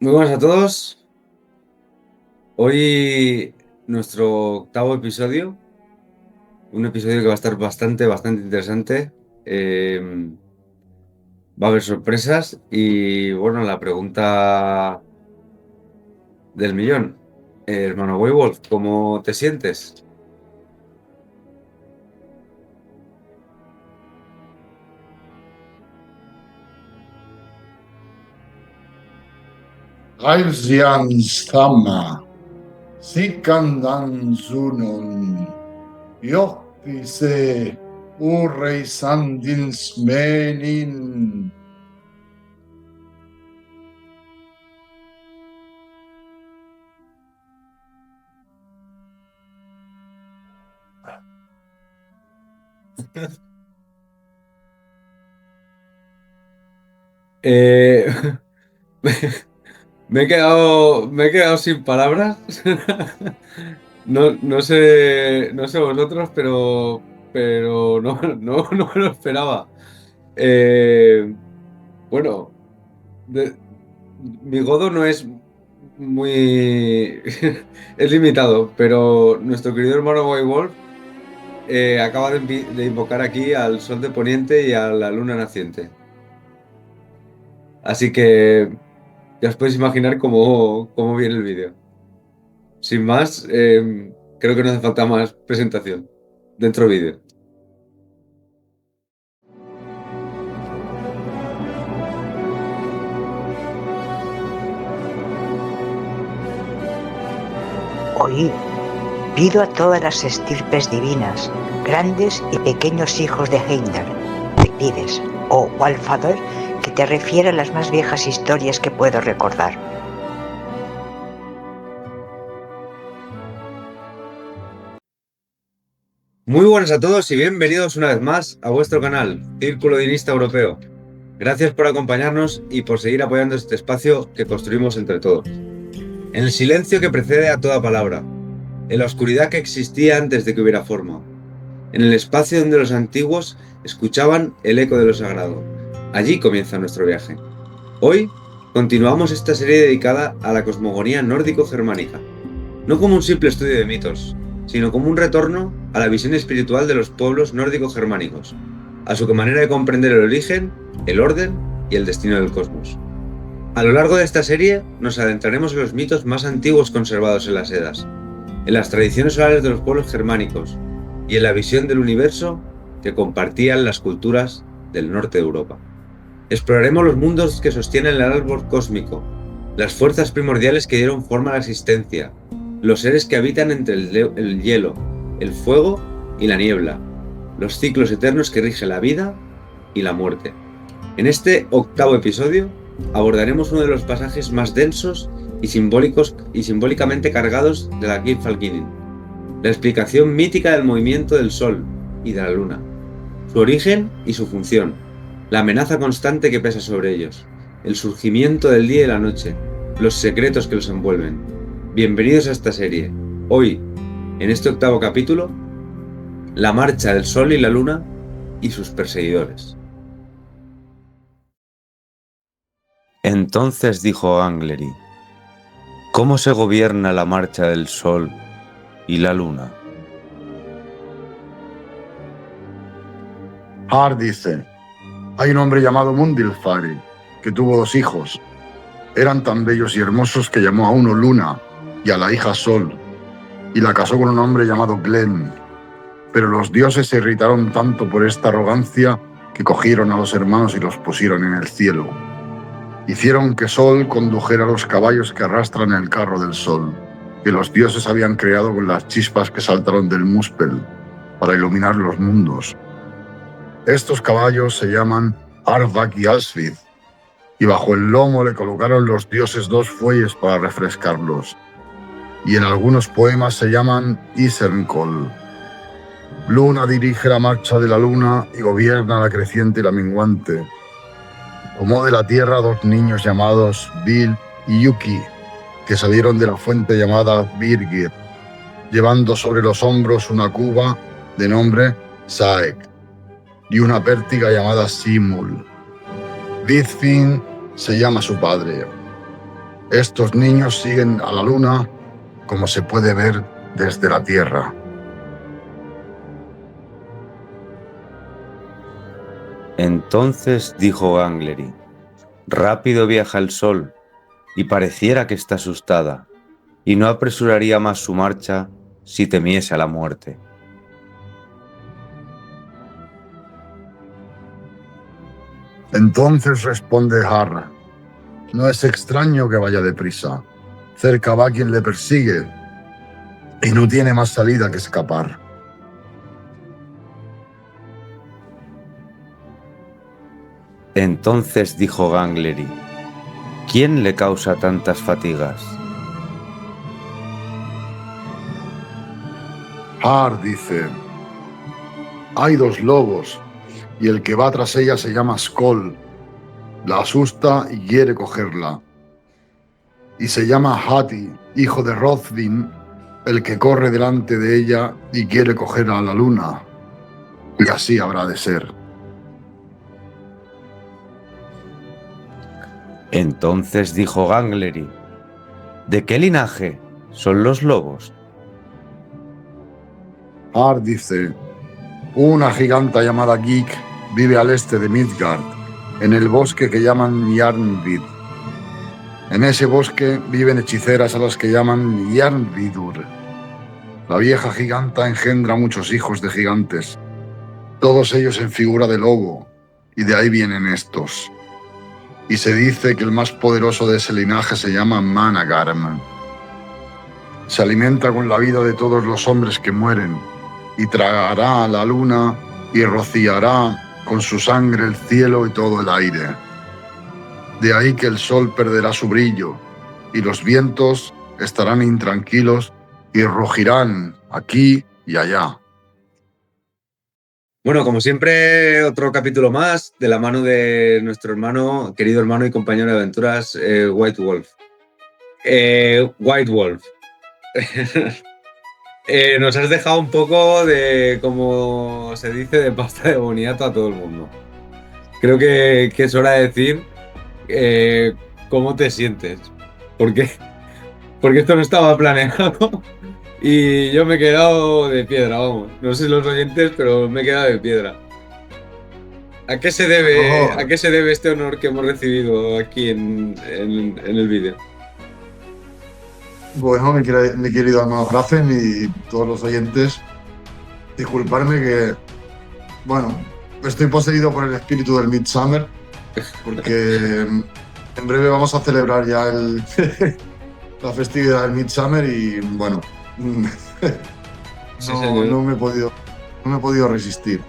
Muy buenas a todos. Hoy nuestro octavo episodio, un episodio que va a estar bastante interesante. Va a haber sorpresas y bueno, la pregunta del millón. Hermano Wolf, ¿cómo te sientes? Halsjan Stamma, Sikandan Sunon, Johtise, Urrei Sandins Menin. Eh, me he quedado sin palabras. No sé vosotros, pero no me lo esperaba. Eh, bueno, de- mi godo no es muy... es limitado, pero nuestro querido hermano White Wolf acaba de invocar aquí al sol de poniente y a la luna naciente. Así que ya os podéis imaginar cómo viene el vídeo. Sin más, creo que no hace falta más presentación. Dentro vídeo. Oíd, pido a todas las estirpes divinas, grandes y pequeños hijos de Heimdall, te pides, oh Wallfather, que te refiera las más viejas historias que puedo recordar. Muy buenas a todos y bienvenidos una vez más a vuestro canal, Círculo Dinista Europeo. Gracias por acompañarnos y por seguir apoyando este espacio que construimos entre todos. En el silencio que precede a toda palabra, en la oscuridad que existía antes de que hubiera forma, en el espacio donde los antiguos escuchaban el eco de lo sagrado. Allí comienza nuestro viaje. Hoy continuamos esta serie dedicada a la cosmogonía nórdico-germánica, no como un simple estudio de mitos, sino como un retorno a la visión espiritual de los pueblos nórdico-germánicos, a su manera de comprender el origen, el orden y el destino del cosmos. A lo largo de esta serie nos adentraremos en los mitos más antiguos conservados en las Edas, en las tradiciones orales de los pueblos germánicos y en la visión del universo que compartían las culturas del norte de Europa. Exploraremos los mundos que sostienen el árbol cósmico, las fuerzas primordiales que dieron forma a la existencia, los seres que habitan entre el hielo, el fuego y la niebla, los ciclos eternos que rigen la vida y la muerte. En este octavo episodio abordaremos uno de los pasajes más densos y simbólicamente cargados de la Gylfaginning, la explicación mítica del movimiento del Sol y de la Luna, su origen y su función, la amenaza constante que pesa sobre ellos, el surgimiento del día y la noche, los secretos que los envuelven. Bienvenidos a esta serie. Hoy, en este octavo capítulo, la marcha del Sol y la Luna y sus perseguidores. Entonces dijo Angleri: ¿cómo se gobierna la marcha del Sol y la Luna? Har dice, hay un hombre llamado Mundilfari, que tuvo 2 hijos. Eran tan bellos y hermosos que llamó a uno Luna y a la hija Sol, y la casó con un hombre llamado Glen. Pero los dioses se irritaron tanto por esta arrogancia que cogieron a los hermanos y los pusieron en el cielo. Hicieron que Sol condujera los caballos que arrastran el carro del Sol, que los dioses habían creado con las chispas que saltaron del Muspel, para iluminar los mundos. Estos caballos se llaman Arvak y Alsvid, y bajo el lomo le colocaron los dioses 2 fuelles para refrescarlos, y en algunos poemas se llaman Isernkol. Luna dirige la marcha de la luna y gobierna la creciente y la menguante. Tomó de la tierra 2 niños llamados Bil y Yuki, que salieron de la fuente llamada Birgir, llevando sobre los hombros una cuba de nombre Saek y una pértiga llamada Simul. Vidfin se llama su padre. Estos niños siguen a la luna como se puede ver desde la Tierra. Entonces dijo Gangleri: rápido viaja el sol, y pareciera que está asustada, y no apresuraría más su marcha si temiese a la muerte. Entonces responde Har: no es extraño que vaya deprisa. Cerca va quien le persigue y no tiene más salida que escapar. Entonces dijo Gangleri: ¿quién le causa tantas fatigas? Har dice: hay dos lobos y el que va tras ella se llama Skoll. La asusta y quiere cogerla. Y se llama Hati, hijo de Rothvin, el que corre delante de ella y quiere coger a la luna. Y así habrá de ser. Entonces dijo Gangleri: ¿de qué linaje son los lobos? Har dice: una giganta llamada Geek vive al este de Midgard, en el bosque que llaman Jarnvid. En ese bosque viven hechiceras a las que llaman Jarnvidur. La vieja giganta engendra muchos hijos de gigantes, todos ellos en figura de lobo, y de ahí vienen estos. Y se dice que el más poderoso de ese linaje se llama Managarm. Se alimenta con la vida de todos los hombres que mueren, y tragará a la luna y rociará con su sangre el cielo y todo el aire. De ahí que el sol perderá su brillo, y los vientos estarán intranquilos y rugirán aquí y allá. Bueno, como siempre, otro capítulo más de la mano de nuestro hermano, querido hermano y compañero de aventuras, White Wolf. White Wolf. Nos has dejado un poco de, como se dice, de pasta de boniato a todo el mundo. Creo que es hora de decir cómo te sientes. Porque esto no estaba planeado y yo me he quedado de piedra, vamos. No sé los oyentes, pero me he quedado de piedra. ¿A qué se debe este honor que hemos recibido aquí en el vídeo? Bueno, mi querido hermano Rafen y todos los oyentes, disculparme que, bueno, estoy poseído por el espíritu del Midsummer, porque en breve vamos a celebrar ya la festividad del Midsummer y, bueno, Sí, no me he podido resistir.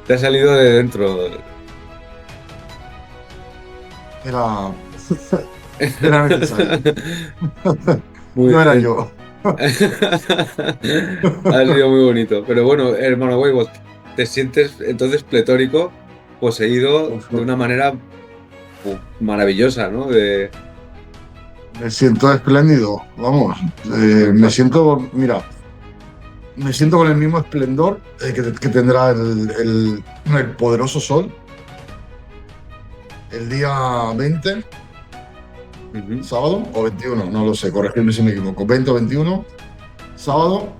Te ha salido de dentro. Era necesario. No era yo. Ha sido muy bonito. Pero bueno, hermano Weibot, te sientes entonces pletórico, poseído de una manera maravillosa, ¿no? Me siento espléndido, vamos. Me siento, mira, me siento con el mismo esplendor que tendrá el poderoso sol el día 20. Sábado o 21, no lo sé, corregidme si me equivoco. 20 o 21, sábado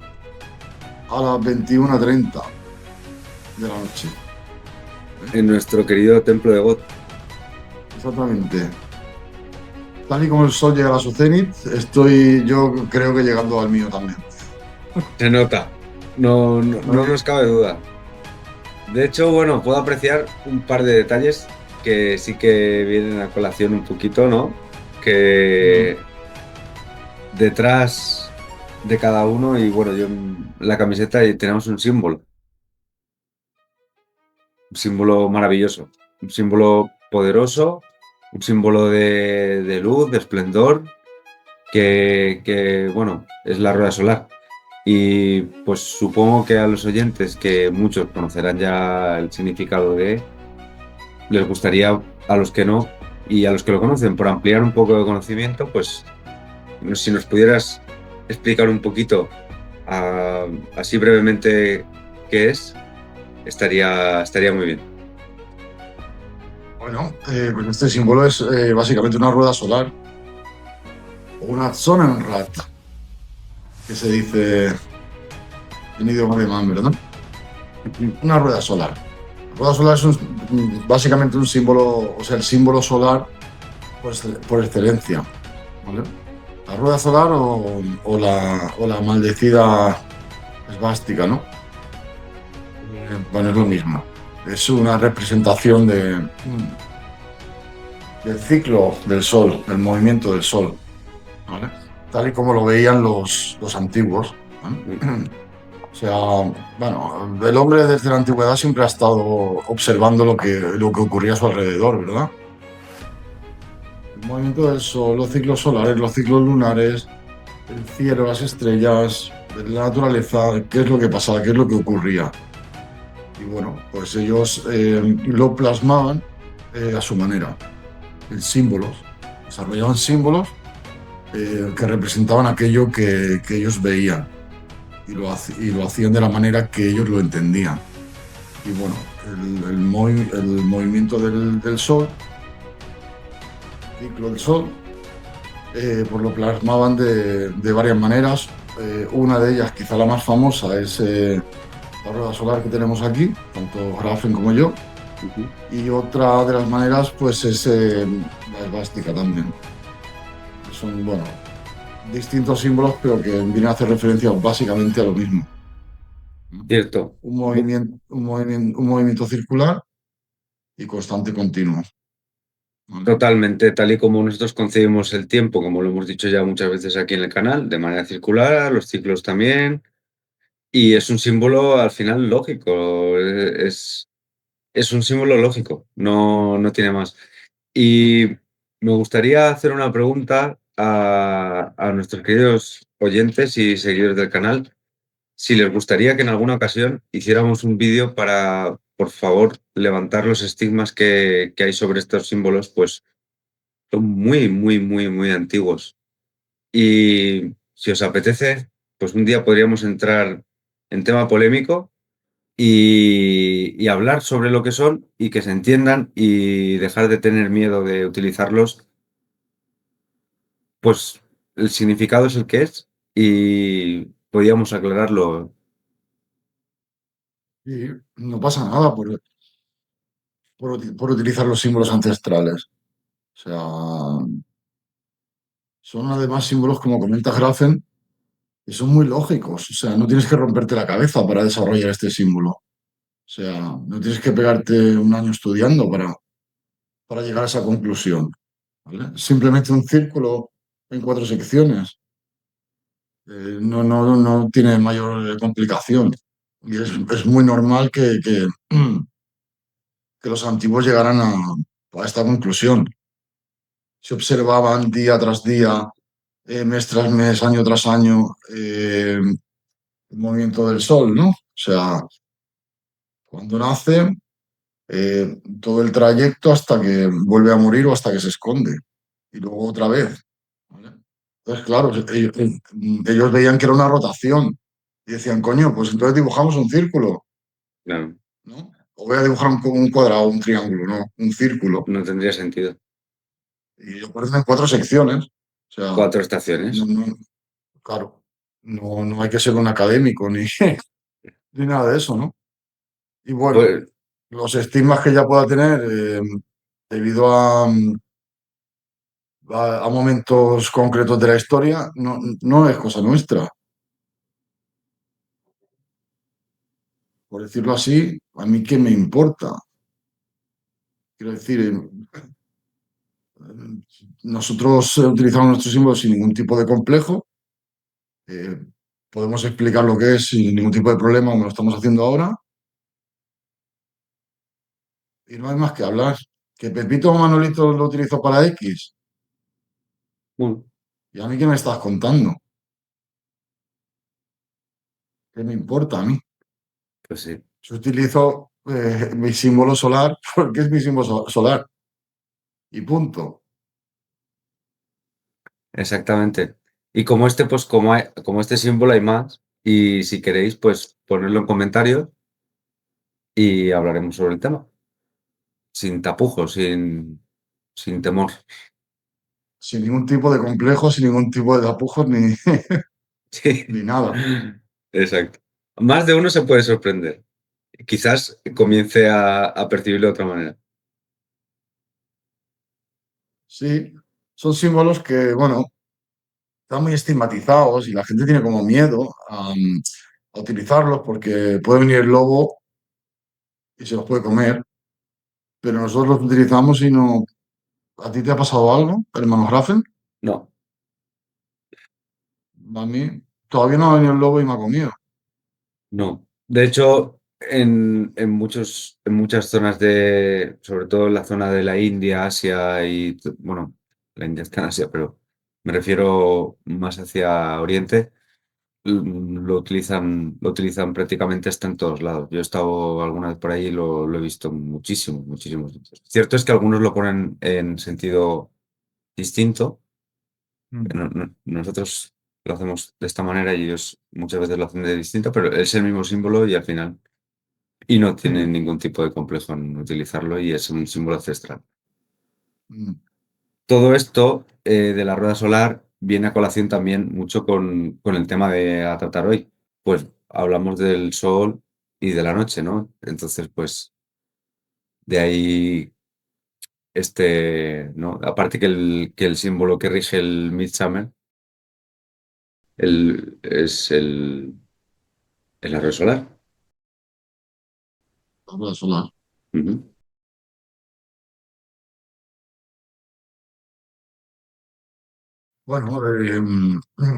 a las 21:30 de la noche. En nuestro querido templo de God. Exactamente. Tal y como el sol llega a su cenit, yo creo que llegando al mío también. Se nota. No nos cabe duda. De hecho, bueno, puedo apreciar un par de detalles que sí que vienen a colación un poquito, ¿no? Que detrás de cada uno, y bueno, yo en la camiseta tenemos un símbolo maravilloso, un símbolo poderoso, un símbolo de luz, de esplendor, que bueno, es la rueda solar. Y pues supongo que a los oyentes, que muchos conocerán ya el significado les gustaría, a los que no, y a los que lo conocen, por ampliar un poco de conocimiento, pues si nos pudieras explicar un poquito, así brevemente, qué es, estaría muy bien. Bueno, pues este símbolo es básicamente una rueda solar o una Sonnenrad, que se dice en idioma alemán, ¿verdad? Una rueda solar. La rueda solar es básicamente un símbolo, o sea, el símbolo solar por excelencia, ¿vale? La rueda solar o la maldecida esvástica, ¿no? Bueno, es lo mismo. Es una representación del ciclo del Sol, del movimiento del Sol, ¿vale? Tal y como lo veían los antiguos, ¿vale? O sea, bueno, el hombre desde la antigüedad siempre ha estado observando lo que ocurría a su alrededor, ¿verdad? El movimiento del Sol, los ciclos solares, los ciclos lunares, el cielo, las estrellas, la naturaleza, qué es lo que pasaba, qué es lo que ocurría. Y bueno, pues ellos lo plasmaban a su manera, en símbolos, desarrollaban símbolos que representaban aquello que ellos veían y lo hacían de la manera que ellos lo entendían. Y bueno, el movimiento del Sol, el ciclo del Sol, pues lo plasmaban de varias maneras. Una de ellas, quizá la más famosa, es la rueda solar que tenemos aquí, tanto Grafen como yo. Y otra de las maneras, pues es la esvástica también. Son, bueno, distintos símbolos, pero que vienen a hacer referencia básicamente a lo mismo. Cierto. Un movimiento circular y constante continuo. ¿Vale? Totalmente, tal y como nosotros concebimos el tiempo, como lo hemos dicho ya muchas veces aquí en el canal, de manera circular, los ciclos también, y es un símbolo al final lógico, es un símbolo lógico, no tiene más. Y me gustaría hacer una pregunta a nuestros queridos oyentes y seguidores del canal, si les gustaría que en alguna ocasión hiciéramos un vídeo para, por favor, levantar los estigmas que hay sobre estos símbolos, pues son muy, muy, muy, muy antiguos. Y si os apetece, pues un día podríamos entrar en tema polémico y hablar sobre lo que son y que se entiendan y dejar de tener miedo de utilizarlos. Pues el significado es el que es y podríamos aclararlo. Y no pasa nada por utilizar los símbolos ancestrales. O sea, son además símbolos, como comenta Grafen, que son muy lógicos. O sea, no tienes que romperte la cabeza para desarrollar este símbolo. O sea, no tienes que pegarte un año estudiando para llegar a esa conclusión. ¿Vale? Simplemente un círculo en 4 secciones. No tiene mayor complicación. Y es muy normal que los antiguos llegaran a esta conclusión. Se observaban día tras día, mes tras mes, año tras año, el movimiento del Sol, ¿no? O sea, cuando nace, todo el trayecto hasta que vuelve a morir o hasta que se esconde. Y luego otra vez. ¿Vale? Entonces, claro, ellos veían que era una rotación y decían, coño, pues entonces dibujamos un círculo, Claro, ¿no? O voy a dibujar un cuadrado, un triángulo, ¿no? Un círculo. no tendría sentido. Y lo ponen en 4 secciones. O sea, 4 estaciones. claro, no hay que ser un académico ni nada de eso, ¿no? Y bueno, Pues, los estigmas que ya pueda tener debido a momentos concretos de la historia, no es cosa nuestra. Por decirlo así, a mí qué me importa. Quiero decir, nosotros utilizamos nuestros símbolos sin ningún tipo de complejo. eh, Podemos explicar lo que es sin ningún tipo de problema, como lo estamos haciendo ahora. Y no hay más que hablar. Que Pepito o Manolito lo utilizó para X. bueno, ¿Y a mí qué me estás contando? ¿Qué me importa a mí? pues sí, Yo utilizo mi símbolo solar porque es mi símbolo solar. Y punto. exactamente. Y como este, pues como este símbolo hay más, y si queréis, pues ponerlo en comentarios y hablaremos sobre el tema, sin tapujos, sin temor. sin ningún tipo de complejo, sin ningún tipo de tapujos ni, Sí, ni nada. exacto. Más de uno se puede sorprender. Quizás comience a percibirlo de otra manera. Sí, son símbolos que, bueno, están muy estigmatizados y la gente tiene como miedo a utilizarlos porque puede venir el lobo y se los puede comer, pero nosotros los utilizamos y no. ¿A ti te ha pasado algo, hermano Grafen? No, A mí todavía no ha venido el lobo y me ha comido. no. De hecho, en muchas zonas sobre todo en la zona de la India, Asia bueno, la India está en Asia, pero me refiero más hacia Oriente, lo utilizan prácticamente hasta en todos lados. Yo he estado alguna vez por ahí y lo he visto muchísimo, muchísimos sitios. Cierto es que algunos lo ponen en sentido distinto. Mm. Nosotros lo hacemos de esta manera y ellos muchas veces lo hacen de distinto, pero es el mismo símbolo y al final, y no tienen Sí. ningún tipo de complejo en utilizarlo y es un símbolo ancestral. Mm. Todo esto de la rueda solar viene a colación también mucho con el tema a tratar hoy. Pues hablamos del sol y de la noche, ¿no? Entonces, pues de ahí ¿no? Aparte que el símbolo que rige el Midsummer es el arroyo solar. La rueda solar. Ujú. Bueno,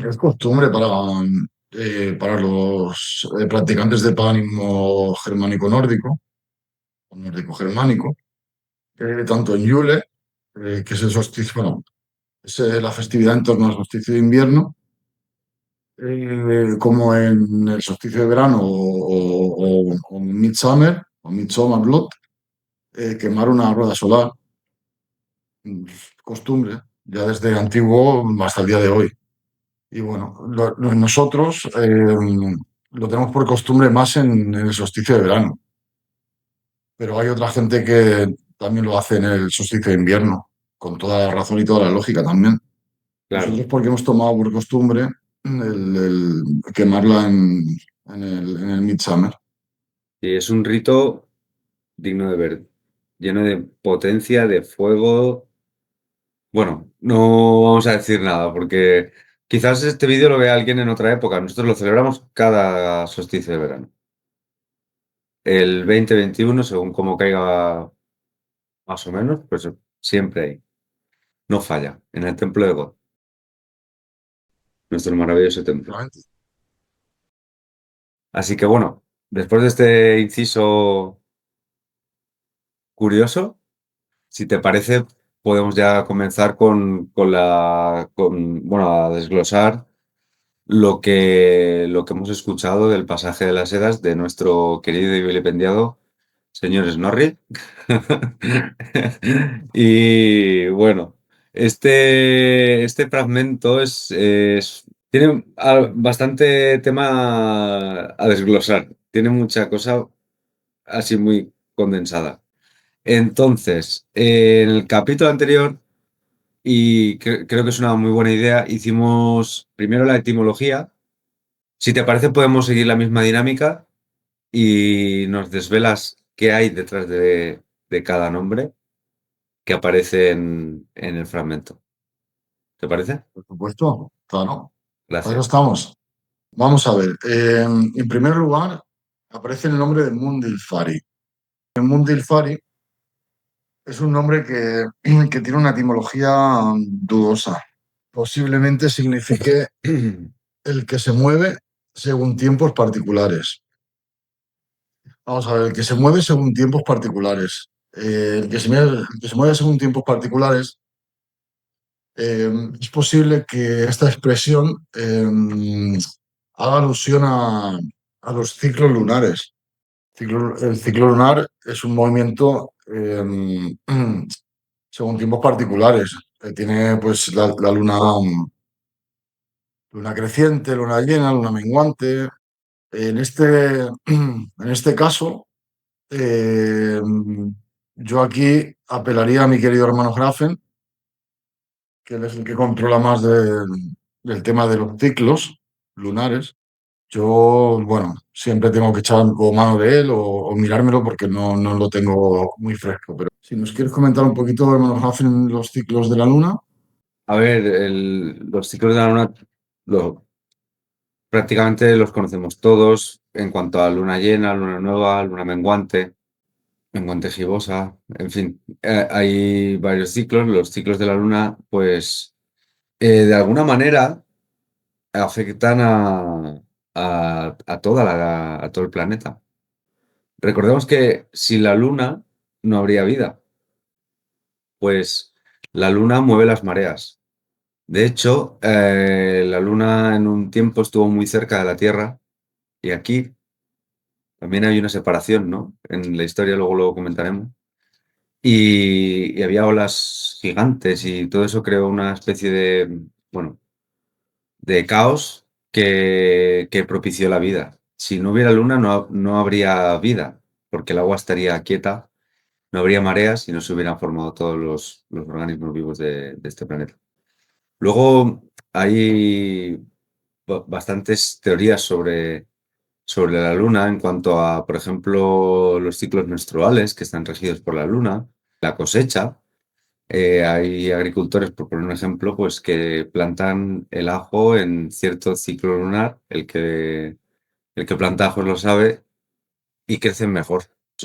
es costumbre para los practicantes del paganismo germánico nórdico, o nórdico germánico, tanto en Yule, que es el solsticio, bueno, es la festividad en torno al solsticio de invierno, como en el solsticio de verano o Midsummer o Midsommar, quemar una rueda solar, costumbre, ya desde antiguo hasta el día de hoy. Y bueno, nosotros lo tenemos por costumbre más en el solsticio de verano, pero hay otra gente que también lo hace en el solsticio de invierno, con toda la razón y toda la lógica también. Claro, Nosotros porque hemos tomado por costumbre el quemarla en el Midsummer. y es un rito digno de ver, lleno de potencia, de fuego. Bueno, no vamos a decir nada porque quizás este vídeo lo vea alguien en otra época. Nosotros lo celebramos cada solsticio de verano. El 2021, según como caiga más o menos, pues siempre hay. No falla, en el templo de God, nuestro maravilloso templo. Efectivamente. Así que bueno, después de este inciso curioso, si te parece, podemos ya comenzar bueno, a desglosar lo que hemos escuchado del pasaje de las Edas de nuestro querido y vilipendiado señor Snorri. Y bueno, este fragmento tiene bastante tema a desglosar. Tiene mucha cosa así muy condensada. Entonces, en el capítulo anterior, y creo que es una muy buena idea, hicimos primero la etimología. Si te parece, podemos seguir la misma dinámica y nos desvelas qué hay detrás de cada nombre que aparece en el fragmento. ¿Te parece? Por supuesto, claro. Para eso Gracias. estamos. Vamos a ver. En primer lugar, aparece el nombre de Mundilfari. El Mundilfari es un nombre que tiene una etimología dudosa. Posiblemente signifique el que se mueve según tiempos particulares. Vamos a ver, el que se mueve según tiempos particulares. El que se mueve según tiempos particulares, es posible que esta expresión haga alusión a los ciclos lunares. El ciclo lunar es un movimiento según tiempos particulares. Tiene pues la luna, luna creciente, luna llena, luna menguante. En este caso, eh, yo aquí apelaría a mi querido hermano Grafen, que él es el que controla más del tema de los ciclos lunares. Yo, bueno, siempre tengo que echar o mano de él o mirármelo porque no lo tengo muy fresco. Pero si nos quieres comentar un poquito cómo nos hacen los ciclos de la luna. A ver, los ciclos de la luna prácticamente los conocemos todos en cuanto a luna llena, luna nueva, luna menguante, menguante gibosa, en fin, hay varios ciclos. Los ciclos de la luna, pues, de alguna manera afectan a a todo el planeta. Recordemos que sin la luna no habría vida, pues la luna mueve las mareas. De hecho, la luna en un tiempo estuvo muy cerca de la Tierra y aquí también hay una separación, ¿no? En la historia luego lo comentaremos. Y había olas gigantes y todo eso creó una especie de, bueno, de caos que propició la vida. Si no hubiera luna no habría vida, porque el agua estaría quieta, no habría mareas y no se hubieran formado todos los organismos vivos de este planeta. Luego hay bastantes teorías sobre la luna en cuanto a, por ejemplo, los ciclos menstruales que están regidos por la luna, la cosecha. Hay agricultores, por poner un ejemplo, pues que plantan el ajo en cierto ciclo lunar, el que planta ajos lo sabe, y crecen mejor.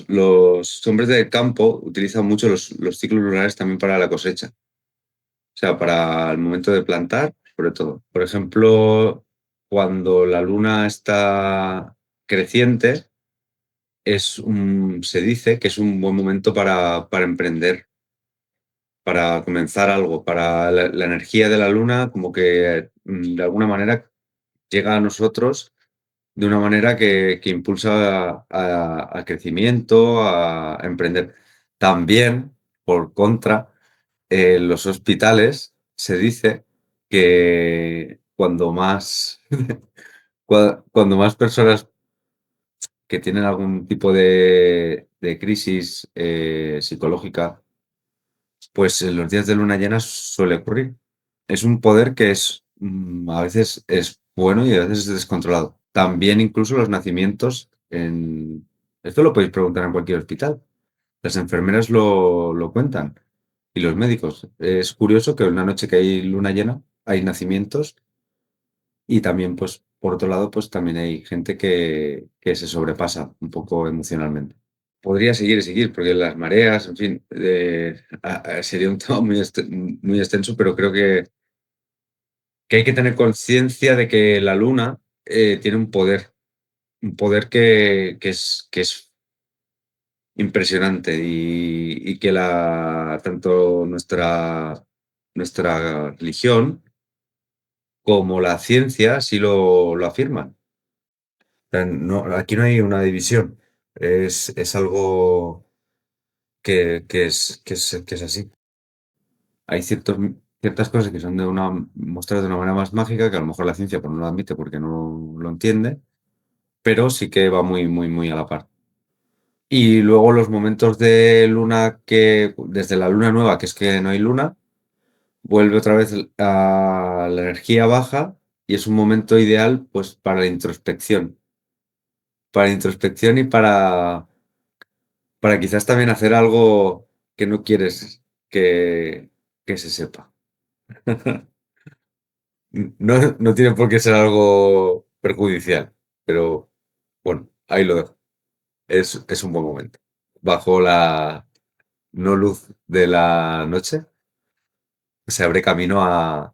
Los hombres del campo utilizan mucho los ciclos lunares también para la cosecha, o sea, para el momento de plantar, sobre todo. Por ejemplo, cuando la luna está creciente, se dice que es un buen momento para emprender, para comenzar algo, para la energía de la luna, como que de alguna manera llega a nosotros de una manera que impulsa a crecimiento, a emprender. También, por contra, en los hospitales se dice que cuando más personas que tienen algún tipo de crisis psicológica, pues en los días de luna llena suele ocurrir. Es un poder que a veces es bueno y a veces es descontrolado. También incluso los nacimientos esto lo podéis preguntar en cualquier hospital. Las enfermeras lo cuentan y los médicos. Es curioso que una noche que hay luna llena hay nacimientos y también, pues, por otro lado, pues también hay gente que se sobrepasa un poco emocionalmente. Podría seguir y seguir, porque las mareas, en fin, sería un tema muy extenso, pero creo que hay que tener conciencia de que la luna tiene un poder que es impresionante y que tanto nuestra religión como la ciencia sí lo afirman. O sea, aquí no hay una división, es algo que es así. Hay ciertas cosas que son mostradas de una manera más mágica, que a lo mejor la ciencia pues, no lo admite porque no lo entiende, pero sí que va muy, muy, muy a la par. Y luego los momentos de luna desde la luna nueva, que es que no hay luna, vuelve otra vez a la energía baja y es un momento ideal pues para la introspección. Para introspección y para quizás también hacer algo que no quieres que se sepa. No tiene por qué ser algo perjudicial, pero bueno, ahí lo dejo. Es un buen momento. Bajo la no luz de la noche se abre camino a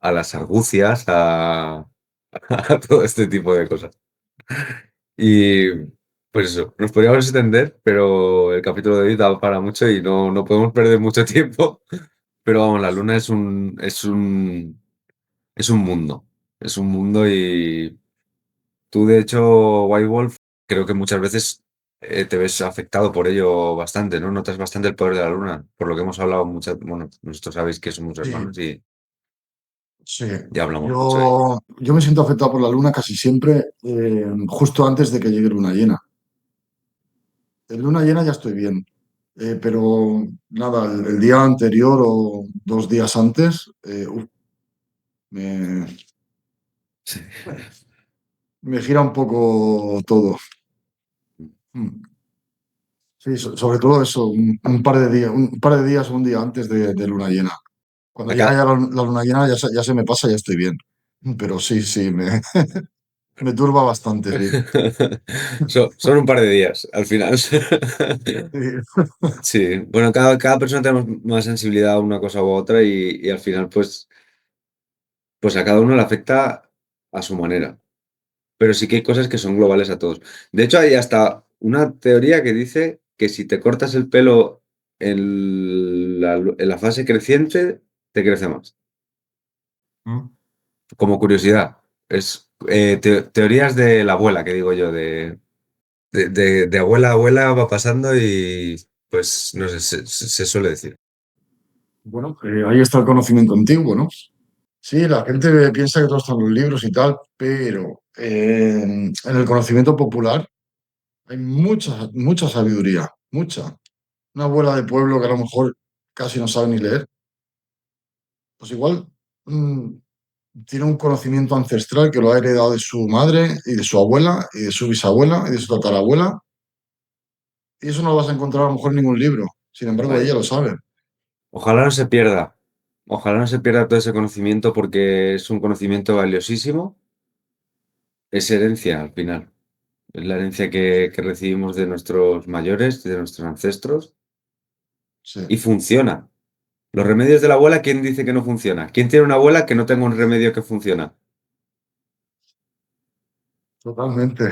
las argucias, a todo este tipo de cosas. Y pues eso, nos podríamos extender, pero el capítulo de hoy da para mucho y no podemos perder mucho tiempo. Pero vamos, la luna es un mundo. Es un mundo y tú, de hecho, White Wolf, creo que muchas veces te ves afectado por ello bastante, ¿no? Notas bastante el poder de la luna, por lo que hemos hablado muchas, bueno, nosotros sabéis que somos Sí, hermanos y sí. ya hablamos mucho de ello. Yo me siento afectado por la luna casi siempre justo antes de que llegue luna llena. En luna llena ya estoy bien, Pero nada, el día anterior o 2 días antes, me, Sí. me gira un poco todo. Mm. Sí, sobre todo eso, un par de días o un día antes de luna llena. Cuando llega Acá ya la luna llena, ya se me pasa, ya estoy bien. Pero sí, sí, me turba bastante, sí. son un par de días, al final. Sí. Sí, bueno, cada persona tenemos más sensibilidad a una cosa u otra y al final, pues a cada uno le afecta a su manera. Pero sí que hay cosas que son globales a todos. De hecho, hay hasta una teoría que dice que si te cortas el pelo en la fase creciente, te crece más. Mm. Como curiosidad. Es teorías de la abuela, que digo yo, de abuela a abuela va pasando y pues no sé, se suele decir. Bueno, ahí está el conocimiento antiguo, ¿no? Sí, la gente piensa que todo está en los libros y tal, pero en el conocimiento popular hay mucha sabiduría, mucha. Una abuela de pueblo que a lo mejor casi no sabe ni leer, pues igual mm, tiene un conocimiento ancestral que lo ha heredado de su madre y de su abuela y de su bisabuela y de su tatarabuela, y eso no lo vas a encontrar a lo mejor en ningún libro. Sin embargo, Vaya. ella lo sabe. Ojalá no se pierda. Ojalá no se pierda todo ese conocimiento porque es un conocimiento valiosísimo. Es herencia al final. Es la herencia que recibimos de nuestros mayores, de nuestros ancestros. Sí, Y funciona. Los remedios de la abuela, ¿quién dice que no funciona? ¿Quién tiene una abuela que no tenga un remedio que funciona? totalmente,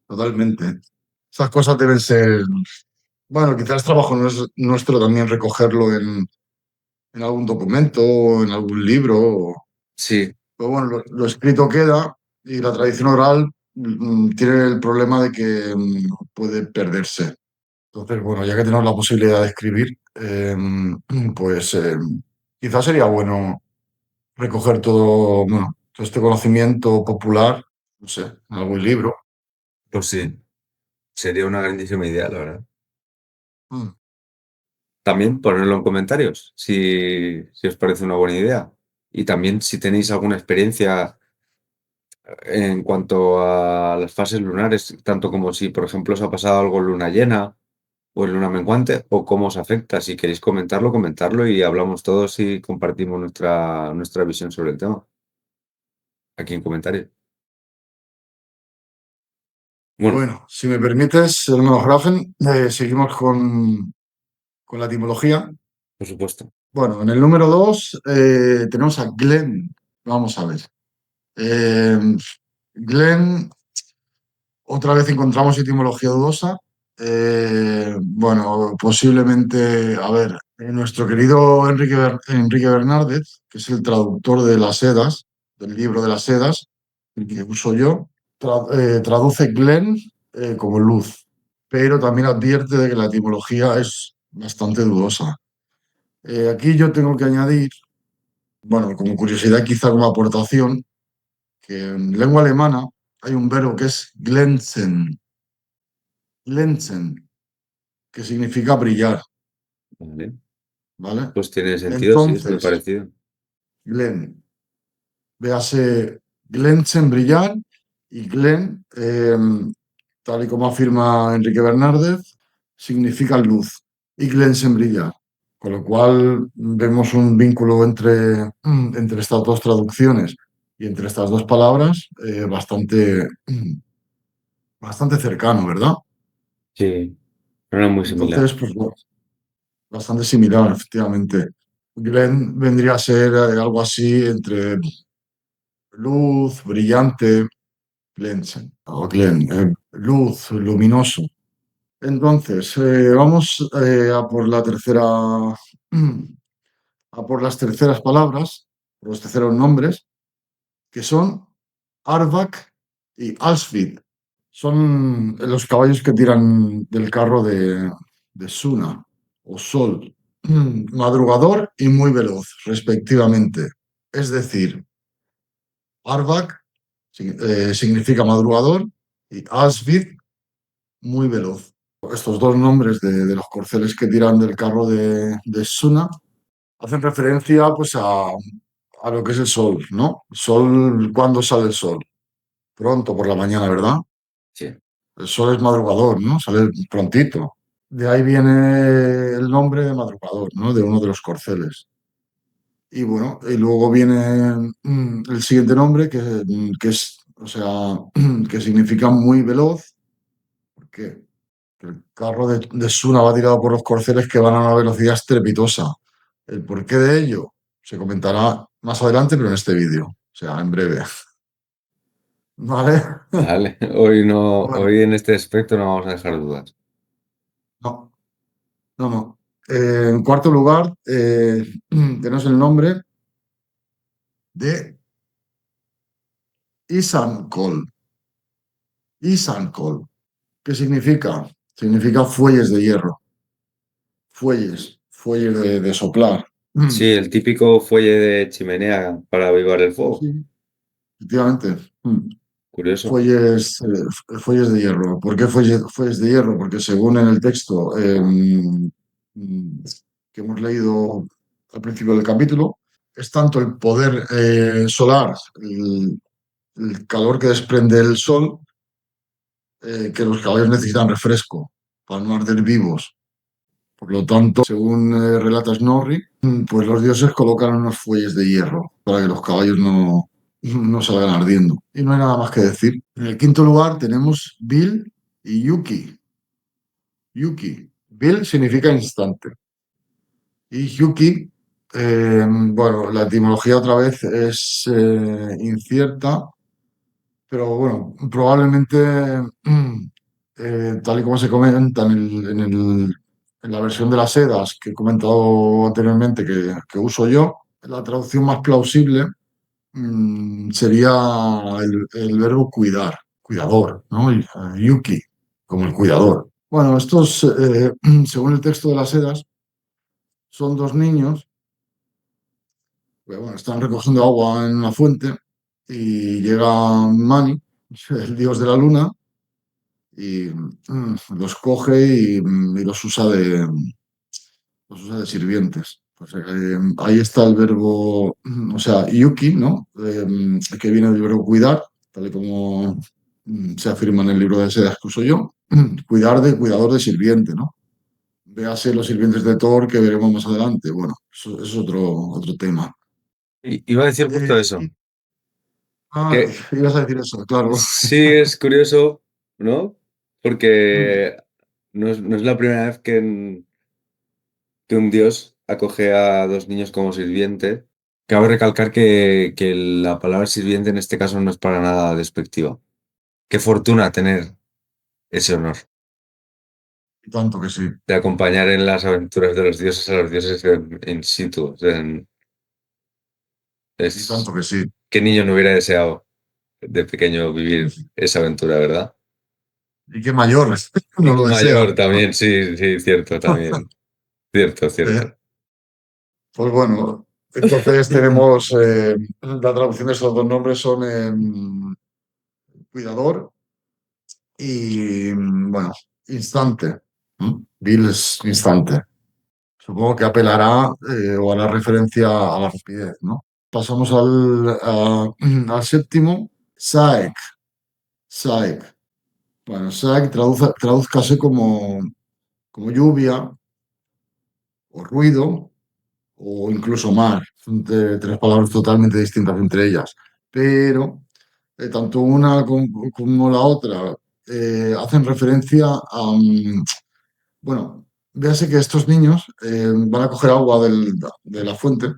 totalmente. Esas cosas deben ser, bueno, quizás trabajo nuestro también recogerlo en algún documento o en algún libro. Sí, Pero bueno, lo escrito queda y la tradición oral tiene el problema de que puede perderse. Entonces, bueno, ya que tenemos la posibilidad de escribir, pues quizás sería bueno recoger todo, bueno, todo este conocimiento popular, no sé, en algún libro. pues sí. Sería una grandísima idea, la verdad. Mm. También ponerlo en comentarios si os parece una buena idea. Y también si tenéis alguna experiencia en cuanto a las fases lunares, tanto como si, por ejemplo, os ha pasado algo en luna llena o en luna menguante, o cómo os afecta. Si queréis comentarlo, comentarlo y hablamos todos y compartimos nuestra visión sobre el tema aquí en comentarios. Bueno, Bueno, si me permites, hermano Grafen, seguimos con la etimología. por supuesto. Bueno, en el número 2 tenemos a Glenn. Vamos a ver. Eh, Glenn, otra vez encontramos etimología dudosa. Bueno, posiblemente, a ver, nuestro querido Enrique Bernárdez, que es el traductor de las Edas, del libro de las Edas, que uso yo, traduce Glenn como luz, pero también advierte de que la etimología es bastante dudosa. Aquí yo tengo que añadir, bueno, como curiosidad, quizá como aportación, que en lengua alemana hay un verbo que es glänzen, que significa brillar, Vale. ¿vale? Pues tiene sentido, sí, es muy Entonces, parecido. Glenn, véase glänzen, brillar, y Glenn, tal y como afirma Enrique Bernárdez, significa luz, y glänzen, brillar. Con lo cual vemos un vínculo entre estas dos traducciones y entre estas dos palabras bastante cercano, ¿verdad? Sí, era muy similar. Entonces, pues bueno, bastante similar, efectivamente. Glen vendría a ser algo así entre luz, brillante, Glensen, o Glen, luz, luminoso. Entonces, vamos a por la tercera, a por las terceras palabras, los terceros nombres, que son Arvak y Alsvid. Son los caballos que tiran del carro de Suna o Sol, madrugador y muy veloz, respectivamente. Es decir, Arvak significa madrugador y Alsvid muy veloz. Estos dos nombres de los corceles que tiran del carro de Suna hacen referencia pues a lo que es el sol, ¿no? Sol, ¿cuándo sale el sol? Pronto, por la mañana, ¿verdad? Sí. El sol es madrugador, ¿no? Sale prontito. De ahí viene el nombre de madrugador, ¿no? De uno de los corceles. Y bueno, y luego viene el siguiente nombre que es, o sea, que significa muy veloz, porque el carro de Suna va tirado por los corceles que van a una velocidad estrepitosa. El porqué de ello se comentará más adelante, pero en este vídeo, o sea, en breve. ¿Vale? Vale, hoy no, Bueno, hoy en este aspecto no vamos a dejar dudas. no, no, no. En cuarto lugar, tenemos el nombre de Isankol. Isankol. ¿Qué significa? Significa fuelles de hierro. Fuelles de soplar. Sí, el típico fuelle de chimenea para avivar el fuego. Sí, efectivamente. Curioso. Fuelles de hierro. ¿Por qué fuelles de hierro? Porque según en el texto que hemos leído al principio del capítulo, es tanto el poder solar, el calor que desprende el sol, que los caballos necesitan refresco para no arder vivos. Por lo tanto, según relata Snorri, pues los dioses colocan unos fuelles de hierro para que los caballos no salgan ardiendo. Y no hay nada más que decir. En el quinto lugar tenemos Bil y Yuki. Yuki. Bil significa instante. Y Yuki, bueno, la etimología otra vez es incierta, pero bueno, probablemente, tal y como se comenta en la versión de las Edas que he comentado anteriormente que uso yo, la traducción más plausible sería el verbo cuidar, cuidador, ¿no? Yuki, como el cuidador. Bueno, estos, según el texto de las Edas, son dos niños que bueno, están recogiendo agua en una fuente y llega Mani, el dios de la luna, y los coge y los usa de sirvientes. Pues, ahí está el verbo, o sea, yuki, ¿no? Que viene del verbo cuidar, tal y como se afirma en el libro de Sedas que uso yo. Cuidar de cuidador de sirviente, ¿no? Véase los sirvientes de Thor que veremos más adelante. Bueno, eso es otro tema. Iba a decir justo Eh, eso, ah, que ibas a decir eso, claro. sí es curioso, ¿no? Mm, Porque no es la primera vez que un dios acoge a dos niños como sirviente. Cabe recalcar que la palabra sirviente en este caso no es para nada despectiva. Qué fortuna tener ese honor y tanto que sí, de acompañar en las aventuras de los dioses a los dioses in situ. O sea, y es, tanto que sí. ¿qué niño no hubiera deseado de pequeño vivir esa aventura, verdad? Y qué mayor, Y no lo desea. mayor también, sí, sí, cierto, también. Cierto, Eh, cierto. Pues bueno, entonces tenemos la traducción de esos dos nombres son cuidador y bueno, instante. Bill es instante. Supongo que apelará o hará referencia a la rapidez, ¿no? Pasamos al séptimo, Saek. Saek. Bueno, Saek tradúzcase como lluvia o ruido o incluso mar. Son tres palabras totalmente distintas entre ellas. Pero tanto una como la otra hacen referencia a, bueno, véase que estos niños van a coger agua de la fuente,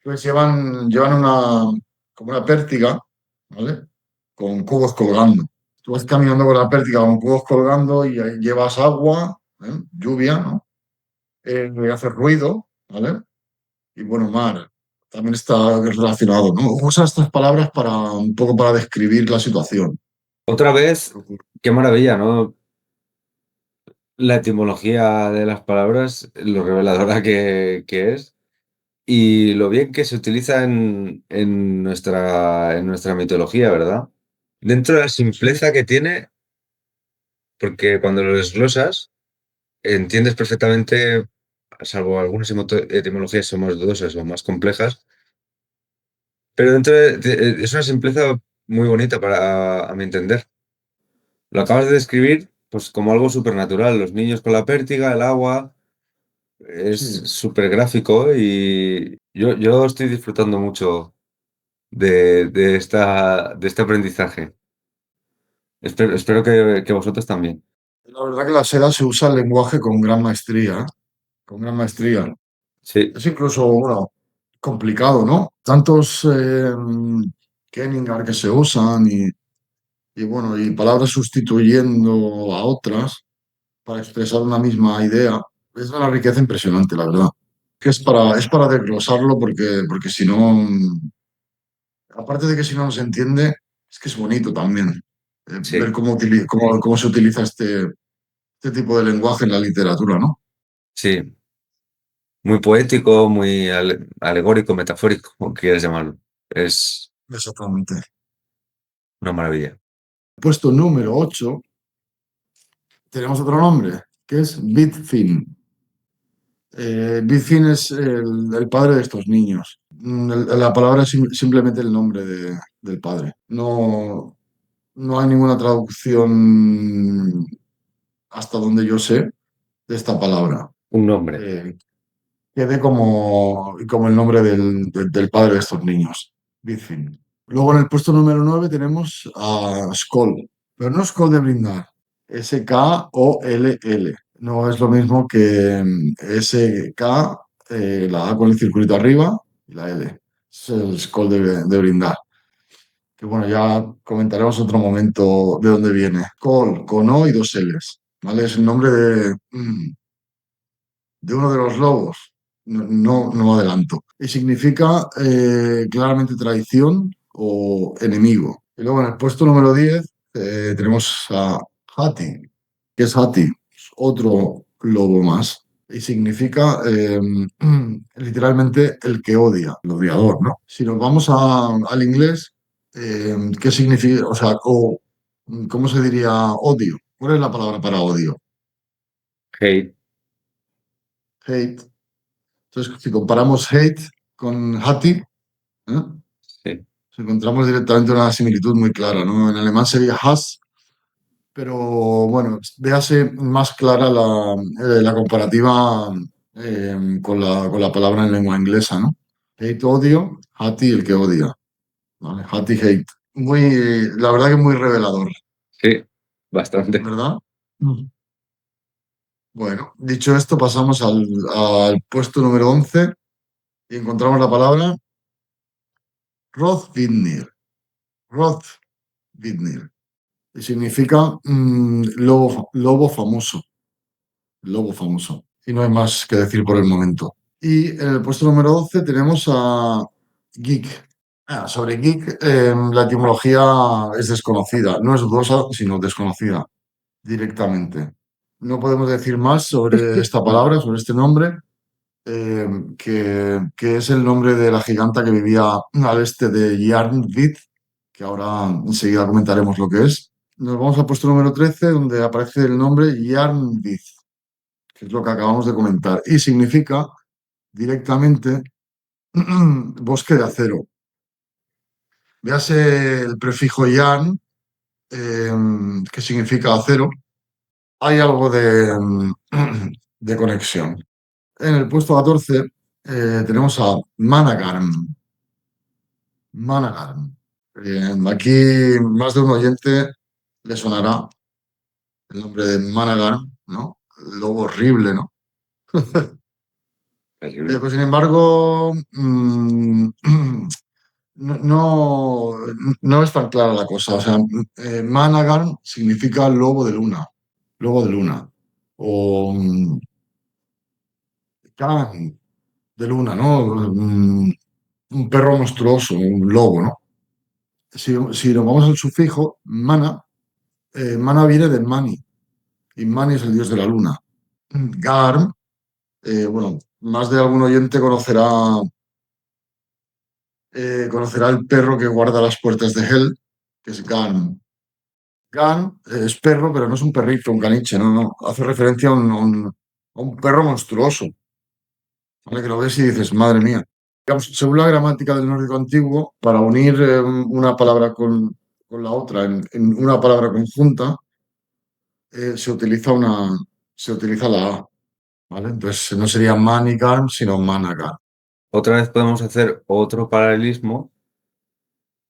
pues llevan como una pértiga, ¿vale? Con cubos colgando. Tú vas caminando con la pértiga con cubos colgando y ahí llevas agua, lluvia, ¿no? Hace ruido, ¿vale? Y bueno, mar también está relacionado, ¿no? Usa estas palabras para un poco para describir la situación. Otra vez, qué maravilla, ¿no? La etimología de las palabras, lo reveladora que es y lo bien que se utiliza en nuestra mitología, ¿verdad? Dentro de la Sí, simpleza que tiene, porque cuando lo desglosas, entiendes perfectamente, salvo algunas etimologías son más dudosas o más complejas, pero es una simpleza muy bonita a mi entender. Lo acabas de describir pues como algo supernatural, los niños con la pértiga, el agua, es Sí, súper gráfico y yo estoy disfrutando mucho de este aprendizaje. Espero que vosotros también. la verdad que la seda se usa el lenguaje con gran maestría, ¿eh? Con gran maestría. Sí, Es incluso, bueno, complicado, ¿no? Tantos Kenningar que se usan y, bueno, y palabras sustituyendo a otras para expresar una misma idea. Es de una riqueza impresionante, la verdad. Que es para desglosarlo porque si no, aparte de que si no nos entiende, es que es bonito también ver sí, cómo se utiliza este tipo de lenguaje en la literatura, ¿no? sí. Muy poético, muy alegórico, metafórico, como quieras llamarlo. Es Exactamente. una maravilla. Puesto número 8 tenemos otro nombre, que es Bitfin. Bitfin es el padre de estos niños. La palabra es simplemente el nombre del padre. No, no hay ninguna traducción hasta donde yo sé de esta palabra. Un nombre. Eh, Quede como el nombre del padre de estos niños, Bitfin. Luego en el puesto número 9 tenemos a Skoll, pero no Skoll de brindar, Skoll. No es lo mismo que SK, la A con el circulito arriba y la L. Es el Skoll de brindar. Que bueno, ya comentaremos otro momento de dónde viene. Skoll, con O y dos Ls. ¿Vale? Es el nombre de uno de los lobos. No adelanto. Y significa claramente traición o enemigo. Y luego en el puesto número 10 tenemos a Hati. ¿Qué es Hati? Es otro lobo más. Y significa literalmente el que odia, el odiador, ¿no? Si nos vamos al inglés, ¿qué significa? O sea, ¿cómo se diría odio? ¿Cuál es la palabra para odio? Hate, Hate. Entonces, si comparamos hate con Hati, ¿eh? sí. Encontramos directamente una similitud muy clara, ¿no? En alemán sería Hass, pero bueno, véase más clara la comparativa con la palabra en lengua inglesa, ¿no? Hate, odio, Hati, el que odia, ¿vale? Hati, hate. La verdad que muy revelador, Sí, bastante. ¿verdad? Mm. Bueno, dicho esto, pasamos al puesto número 11 y encontramos la palabra Rothwindnir. Rothwindnir. Y significa lobo famoso, lobo famoso. Y no hay más que decir por el momento. Y en el puesto número 12 tenemos a Geek. Sobre Geek, la etimología es desconocida. No es dudosa, sino desconocida directamente. No podemos decir más sobre esta palabra, sobre este nombre, que es el nombre de la giganta que vivía al este de Yarnvik, que ahora enseguida comentaremos lo que es. Nos vamos al puesto número 13, donde aparece el nombre Yarnvik, que es lo que acabamos de comentar, y significa directamente bosque de acero. Véase el prefijo yarn, que significa acero. Hay algo de conexión. En el puesto 14 tenemos a Managarm. Managarm. Aquí más de un oyente le sonará el nombre de Managarm, ¿no? Lobo horrible, ¿no? Terrible. Pues sin embargo, no, no es tan clara la cosa. O sea, Managarm significa lobo de luna. O Khan de luna, ¿no? Un perro monstruoso, un lobo, ¿no? Si nos vamos al sufijo, mana, mana viene de Mani, y Mani es el dios de la luna. Garm, bueno, más de algún oyente conocerá el perro que guarda las puertas de Hel, que es Garm. Gan es perro, pero no es un perrito, un caniche, no, no. Hace referencia a un perro monstruoso, ¿vale? Que lo ves y dices, madre mía. Digamos, según la gramática del nórdico antiguo, para unir una palabra con la otra en una palabra conjunta, se utiliza la A, ¿vale? Entonces no sería Manigan, sino Managan. Otra vez podemos hacer otro paralelismo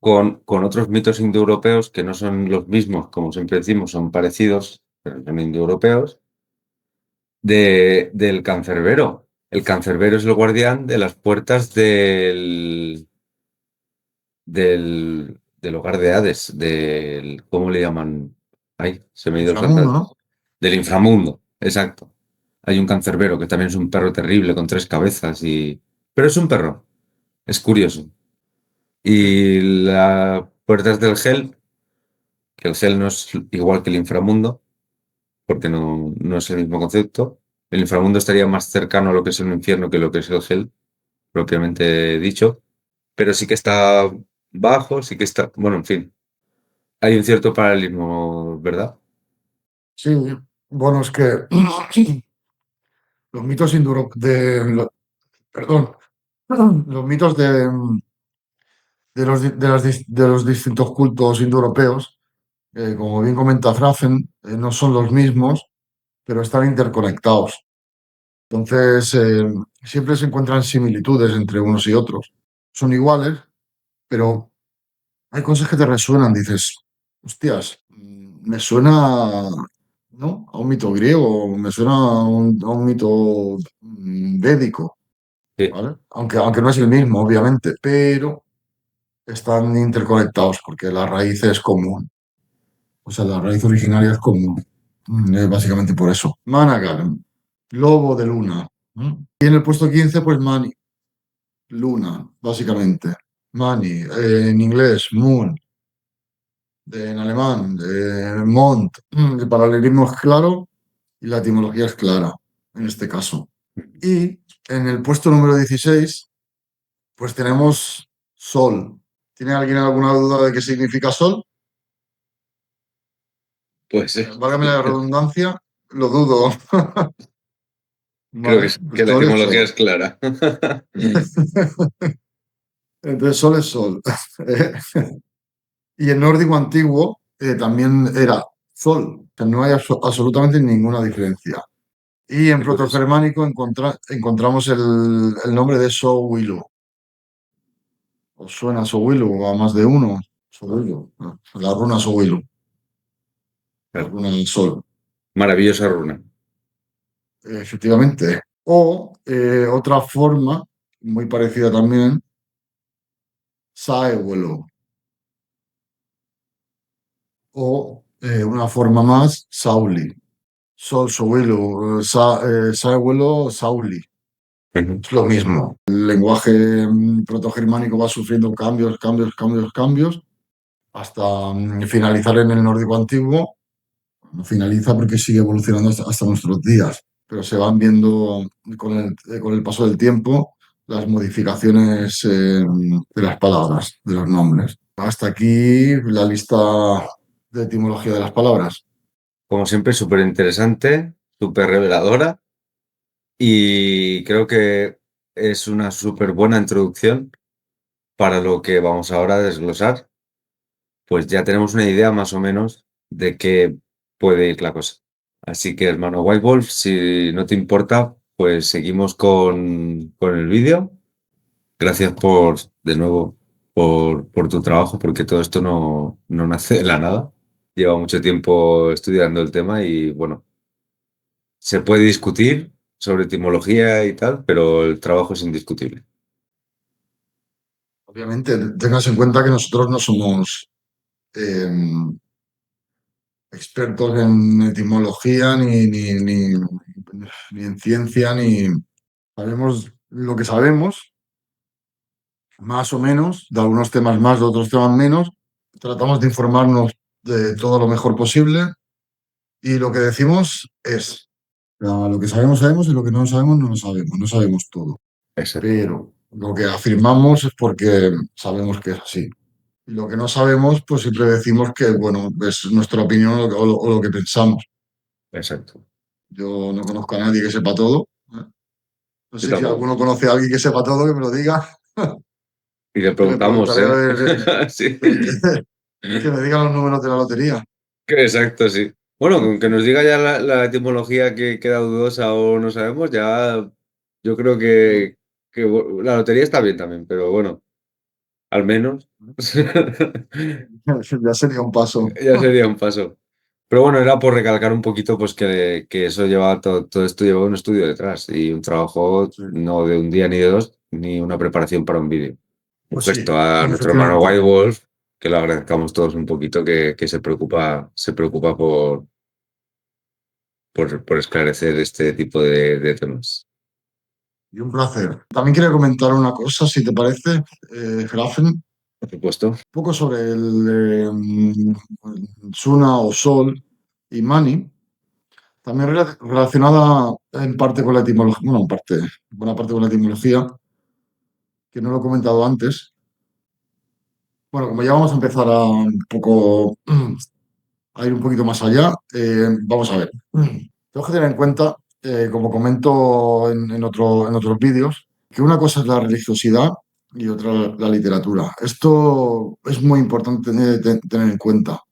con otros mitos indoeuropeos que no son los mismos, como siempre decimos, son parecidos, pero son indoeuropeos, del cancerbero. El cancerbero es el guardián de las puertas del hogar de Hades, ¿cómo le llaman? Ay, se me ha ido el Inframundo, fantasma. ¿no? Del inframundo, exacto. Hay un cancerbero que también es un perro terrible con 3 cabezas pero es un perro, es curioso. Sí. Y las puertas del Hel, que el Hel no es igual que el inframundo, porque no es el mismo concepto. El inframundo estaría más cercano a lo que es el infierno que lo que es el Hel, propiamente dicho, pero sí que está bajo, sí que está, bueno, en fin, hay un cierto paralelismo, ¿verdad? Sí, bueno, es que los mitos perdón, los mitos de los distintos cultos indoeuropeos, como bien comenta Frazen, no son los mismos, pero están interconectados. Entonces, siempre se encuentran similitudes entre unos y otros. Son iguales, pero hay cosas que te resuenan. Dices, hostias, me suena, ¿no? A un mito griego, me suena a un mito védico, Sí, ¿vale? Aunque no es el mismo, obviamente, pero están interconectados porque la raíz es común. O sea, la raíz originaria es común. Básicamente por eso. Managar, lobo de luna. Y en el puesto 15, pues Mani, luna, básicamente. Mani, en inglés, moon, en alemán, Mond. El paralelismo es claro y la etimología es clara, en este caso. Y en el puesto número 16, pues tenemos Sol. ¿Tiene alguien alguna duda de qué significa Sol? pues Válgame la redundancia, lo dudo. creo que, Vale, pues que la Sol es etimología Sol. es clara. Entonces Sol es Sol. Y en nórdico antiguo también era Sol. O sea, no hay absolutamente ninguna diferencia. Y en Qué curioso. protogermánico encontramos el nombre de Sowilu. ¿Os suena Sowilu a más de uno? Sowilu, la runa Sowilu, la Claro. runa del sol, Maravillosa runa. efectivamente. O otra forma, muy parecida también, Saewulu. O una forma más, Sauli. Sol Sowilu, Saewulu, Sauli. Ujú. Es lo mismo. El lenguaje protogermánico va sufriendo cambios, cambios, cambios, cambios, hasta finalizar en el nórdico antiguo. No finaliza porque sigue evolucionando hasta nuestros días, pero se van viendo con el paso del tiempo las modificaciones de las palabras, de los nombres. Hasta aquí la lista de etimología de las palabras. Como siempre, súper interesante, súper reveladora y creo que es una súper buena introducción para lo que vamos ahora a desglosar. Pues ya tenemos una idea más o menos de qué puede ir la cosa. Así que, hermano White Wolf, si no te importa, pues seguimos con el vídeo. Gracias de nuevo, por tu trabajo, porque todo esto no nace de la nada. Lleva mucho tiempo estudiando el tema y, bueno, se puede discutir sobre etimología y tal, pero el trabajo es indiscutible. Obviamente, tengas en cuenta que nosotros no somos eh, expertos en etimología ni en ciencia, ni sabemos lo que sabemos, más o menos, de algunos temas más, de otros temas menos. Tratamos de informarnos de todo lo mejor posible y lo que decimos es, lo que sabemos, sabemos y lo que no sabemos, no lo sabemos, no sabemos todo. Exacto. Pero lo que afirmamos es porque sabemos que es así. Y lo que no sabemos, pues siempre decimos que, bueno, es nuestra opinión o lo que pensamos. Exacto. Yo no conozco a nadie que sepa todo. No Yo sé si tampoco. alguno conoce a alguien que sepa todo, que me lo diga. Y le Y le preguntamos, preguntaré a ¿eh? ver Sí. que me digan los números de la lotería. Exacto, sí. Bueno, con que nos diga ya la etimología que queda dudosa o no sabemos, ya yo creo que la lotería está bien también, pero bueno, al menos Ya sería un paso. ya sería un paso. Pero bueno, era por recalcar un poquito pues que eso lleva todo esto lleva un estudio detrás y un trabajo Sí. no de un día ni de dos, ni una preparación para un vídeo. Un Pues sí, gesto a nuestro hermano efectivamente. White Wolf, que lo agradezcamos todos un poquito, que se preocupa por esclarecer este tipo de temas. Y un placer. También quería comentar una cosa, si te parece, Grafen, un Por supuesto. poco sobre el Suna o Sol y Mani, también relacionada en parte con la etimología, bueno, en parte, buena parte con la etimología, que no lo he comentado antes. Bueno, como ya vamos a empezar a un poco a ir un poquito más allá, vamos a ver. Tengo que tener en cuenta, como comento en otros vídeos, que una cosa es la religiosidad y otra la literatura. Esto es muy importante tener en cuenta.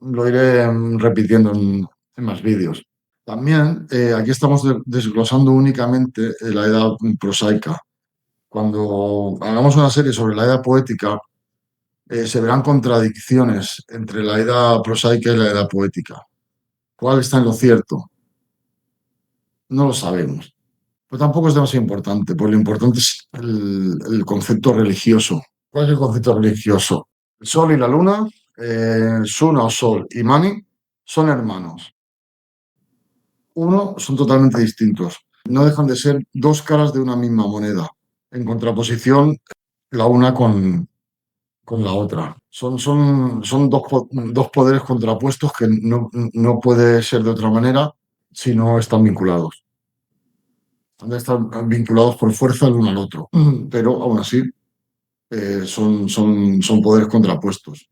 Lo iré repitiendo en más vídeos. También aquí estamos desglosando únicamente la edad prosaica. Cuando hagamos una serie sobre la edad poética, se verán contradicciones entre la edad prosaica y la edad poética. ¿Cuál está en lo cierto? No lo sabemos. Pero tampoco es demasiado importante, porque lo importante es el concepto religioso. ¿Cuál es el concepto religioso? El sol y la luna, Suna o Sol y Mani, son hermanos. Uno, son totalmente distintos. No dejan de ser dos caras de una misma moneda, en contraposición la una con la otra. Son dos poderes contrapuestos que no puede ser de otra manera si no están vinculados. Están vinculados por fuerza el uno al otro, pero aún así son poderes contrapuestos.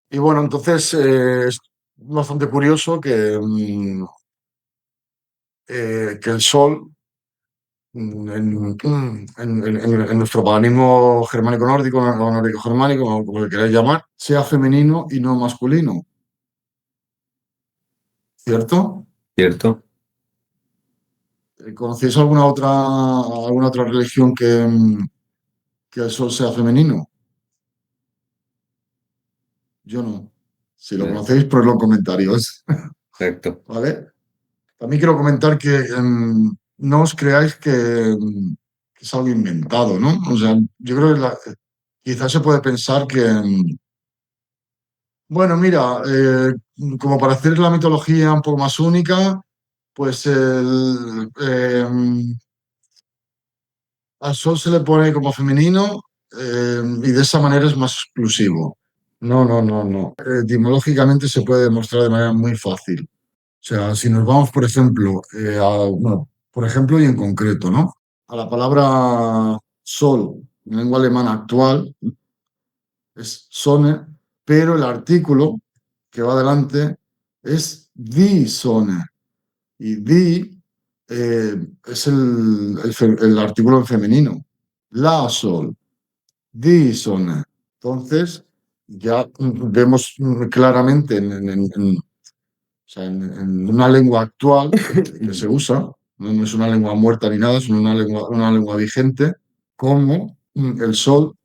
Y bueno, entonces es bastante curioso que el Sol, en nuestro paganismo germánico nórdico o nórdico germánico, como le queráis llamar, sea femenino y no masculino, ¿cierto? ¿Cierto? ¿Conocéis alguna otra religión que el Sol sea femenino? Yo no. Si lo Eh, conocéis, ponedlo en comentarios, Exacto. ¿vale? También quiero comentar que no os creáis que es algo inventado, ¿no? O sea, yo creo que quizás se puede pensar que, bueno, mira, como para hacer la mitología un poco más única, pues al sol se le pone como femenino y de esa manera es más exclusivo. No, no, no, no. Etimológicamente se puede demostrar de manera muy fácil. O sea, si nos vamos, por ejemplo, bueno, por ejemplo y en concreto, ¿no? A la palabra sol en lengua alemana actual es Sonne, pero el artículo que va adelante es die Sonne. Y die es el artículo en femenino. La sol, die Sonne. Entonces, ya vemos claramente o sea, en una lengua actual que se usa, no es una lengua muerta ni nada, es una lengua vigente, como el sol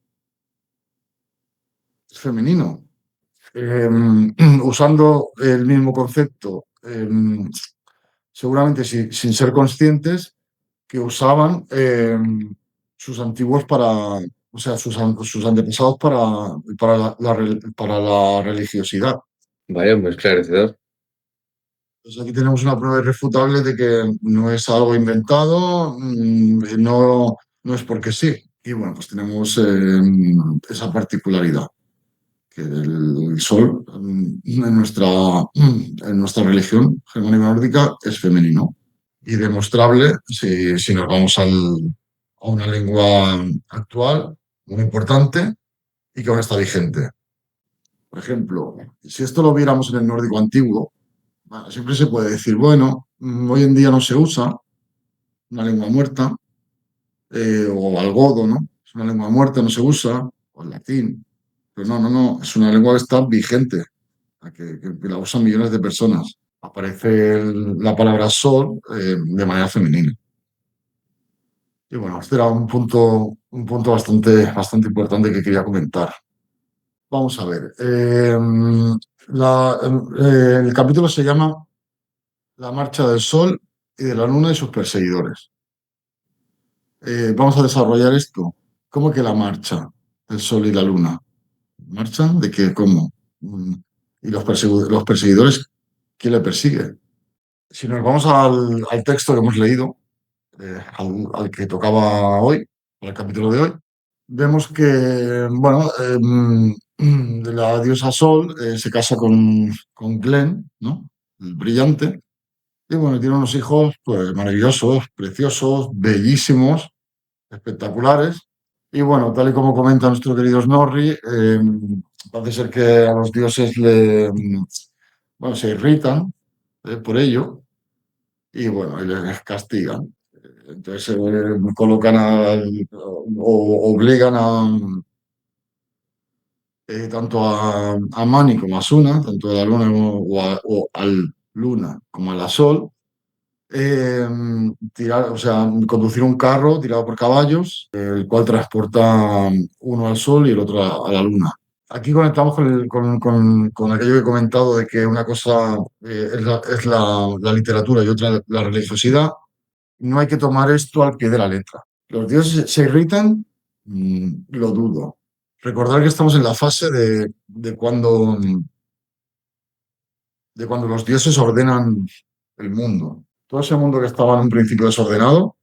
es femenino. Usando el mismo concepto, seguramente sin ser conscientes, que usaban sus antiguos o sea, sus antepasados para la religiosidad. Vaya, muy esclarecedor. Pues aquí tenemos una prueba irrefutable de que no es algo inventado, no es porque sí. Y bueno, pues tenemos esa particularidad, que el sol en nuestra religión germánica nórdica es femenino. Y demostrable si nos vamos a una lengua actual muy importante, y que aún está vigente. Por ejemplo, si esto lo viéramos en el nórdico antiguo, bueno, siempre se puede decir, bueno, hoy en día no se usa una lengua muerta, o al godo, ¿no? Es una lengua muerta, no se usa, o el latín. Pero no, es una lengua que está vigente, que la usan millones de personas. Aparece la palabra sol de manera femenina. Y bueno, este era un punto bastante importante que quería comentar. Vamos a ver. El capítulo se llama La marcha del sol y de la luna y sus perseguidores. Vamos a desarrollar esto. ¿Cómo que la marcha del sol y la luna? ¿Marchan? ¿De qué? ¿Cómo? ¿Y los perseguidores? ¿Quién le persigue? Si nos vamos al texto que hemos leído, al que tocaba hoy, al capítulo de hoy, vemos que, bueno, la diosa Sol se casa con Glenn, ¿no? El brillante, y bueno, tiene unos hijos pues, maravillosos, preciosos, bellísimos, espectaculares. Y bueno, tal y como comenta nuestro querido Snorri, parece ser que a los dioses bueno, se irritan por ello y bueno, y les castigan. Entonces colocan o obligan tanto a Mani como a Suna, tanto a la Luna o al Luna como a la Sol, eh, o sea, conducir un carro tirado por caballos, el cual transporta uno al Sol y el otro a la Luna. Aquí conectamos con aquello que he comentado de que una cosa es la literatura y otra la religiosidad. No hay que tomar esto al pie de la letra. ¿Los dioses se irritan? Lo dudo. Recordar que estamos en la fase de cuando los dioses ordenan el mundo. Todo ese mundo que estaba en un principio desordenado,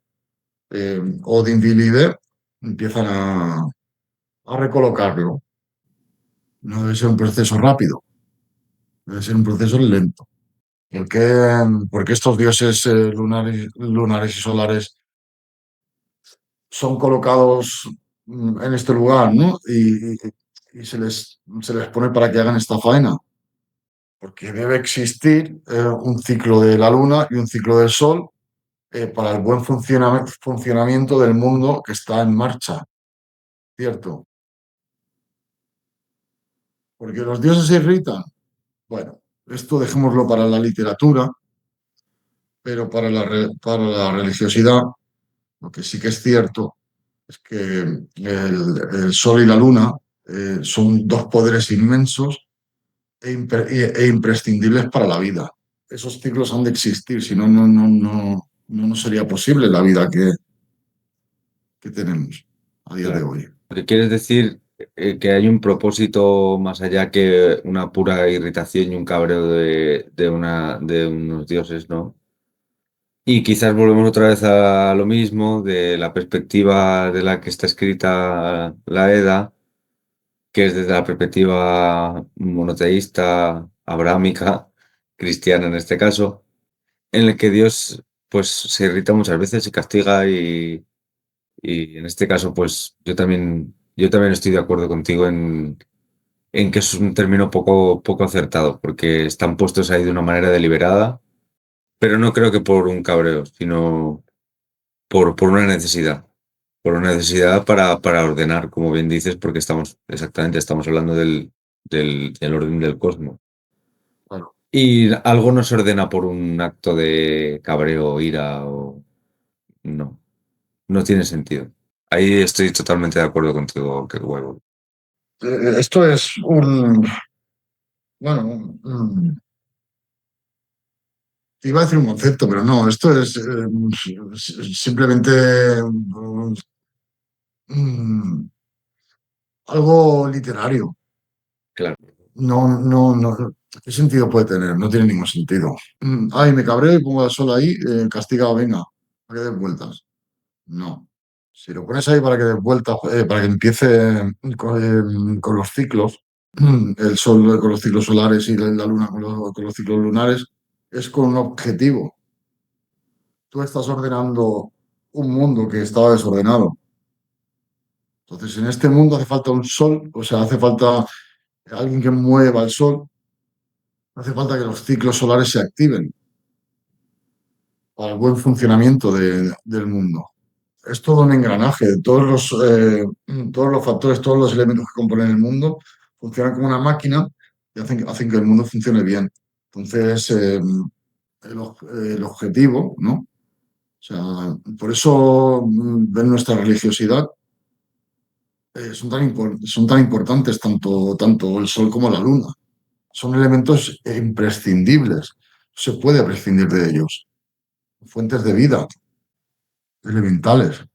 Odin, Vili y Ver, empiezan a recolocarlo. No debe ser un proceso rápido, debe ser un proceso lento. Porque estos dioses lunares y solares son colocados en este lugar, ¿no? Y se les pone para que hagan esta faena. Porque debe existir un ciclo de la luna y un ciclo del sol para el buen funcionamiento del mundo que está en marcha, ¿cierto? Porque los dioses se irritan. Bueno, esto dejémoslo para la literatura, pero para la religiosidad, lo que sí que es cierto es que el sol y la luna son dos poderes inmensos e imprescindibles para la vida. Esos ciclos han de existir, si no, no sería posible la vida que tenemos a día de hoy. Lo que quieres decir que hay un propósito más allá que una pura irritación y un cabreo de unos dioses, ¿no? Y quizás volvemos otra vez a lo mismo, de la perspectiva de la que está escrita la Edda, que es desde la perspectiva monoteísta, abrámica, cristiana en este caso, en el que Dios pues se irrita muchas veces y castiga y en este caso pues yo también estoy de acuerdo contigo en que es un término poco acertado, porque están puestos ahí de una manera deliberada, pero no creo que por un cabreo, sino por una necesidad. Por una necesidad para ordenar, como bien dices, porque estamos hablando del orden del cosmos. Claro. Y algo no se ordena por un acto de cabreo, ira o... No, no tiene sentido. Ahí estoy totalmente de acuerdo contigo, que huevo. Esto es bueno, iba a decir un concepto, pero no, esto es simplemente mm, algo literario. Claro. No. ¿Qué sentido puede tener? No tiene ningún sentido. Ay, me cabreo y pongo el sol ahí, castigado, venga, para que des vueltas. No. Si lo pones ahí para que des vueltas, para que empiece con los ciclos, el sol con los ciclos solares y la luna con los ciclos lunares, es con un objetivo. Tú estás ordenando un mundo que estaba desordenado. Entonces, en este mundo hace falta un sol, o sea, hace falta alguien que mueva el sol, hace falta que los ciclos solares se activen para el buen funcionamiento del mundo. Es todo un engranaje, todos los factores, todos los elementos que componen el mundo funcionan como una máquina y hacen que el mundo funcione bien. Entonces, el objetivo, ¿no? O sea, por eso ven nuestra religiosidad son tan importantes tanto el sol como la luna. Son elementos imprescindibles. No se puede prescindir de ellos. Fuentes de vida, elementales.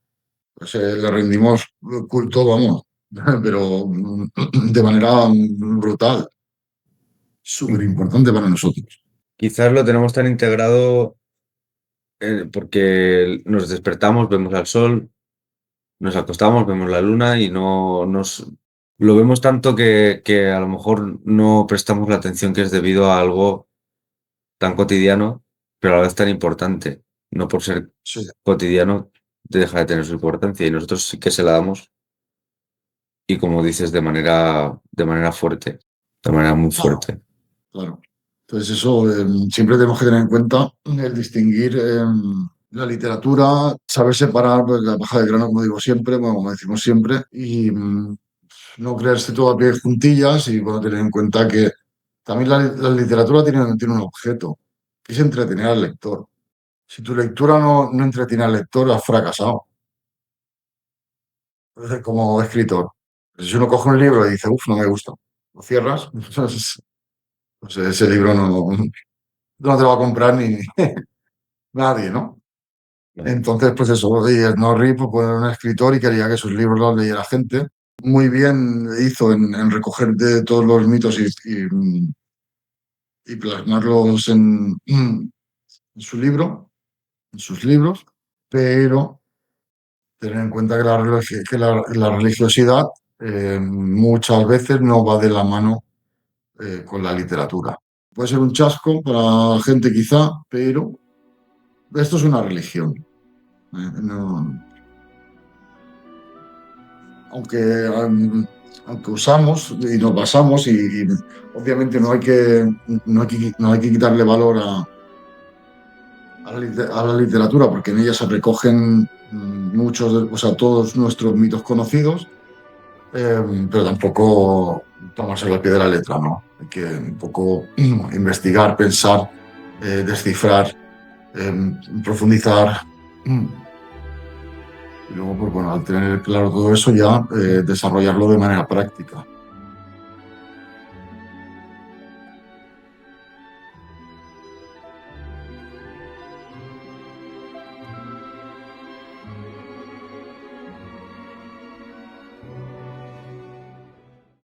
Pues, le rendimos culto, vamos, pero de manera brutal. Súper importante para nosotros. Quizás lo tenemos tan integrado porque nos despertamos, vemos al sol, nos acostamos, vemos la luna y no nos lo vemos tanto que a lo mejor no prestamos la atención que es debido a algo tan cotidiano, pero a la vez tan importante. No por ser Sí, cotidiano deja de tener su importancia y nosotros sí que se la damos y como dices, de manera fuerte, de manera muy claro, fuerte. claro. Entonces eso siempre tenemos que tener en cuenta el distinguir la literatura, saber separar pues, la paja del grano, como digo siempre, bueno, como decimos siempre, y no creerse todo a pie de juntillas y bueno, tener en cuenta que también la literatura tiene un objeto, que es entretener al lector. Si tu lectura no entretiene al lector, has fracasado como escritor. Si uno coge un libro y dice, uff, no me gusta, lo cierras, entonces pues ese libro no te lo va a comprar ni nadie, ¿no? Entonces, pues eso, y Snorri pues, era un escritor y quería que sus libros los leyera gente. Muy bien hizo en recoger de todos los mitos y plasmarlos en su libro, en sus libros, pero tener en cuenta que la religiosidad muchas veces no va de la mano con la literatura. Puede ser un chasco para la gente quizá, pero esto es una religión. No, aunque, aunque usamos y nos basamos y obviamente no hay que quitarle valor a la literatura porque en ella se recogen o sea, todos nuestros mitos conocidos, pero tampoco tomarse al pie de la letra, ¿no? Hay que un poco investigar, pensar, descifrar, profundizar. Y luego, pues bueno, al tener claro todo eso ya desarrollarlo de manera práctica.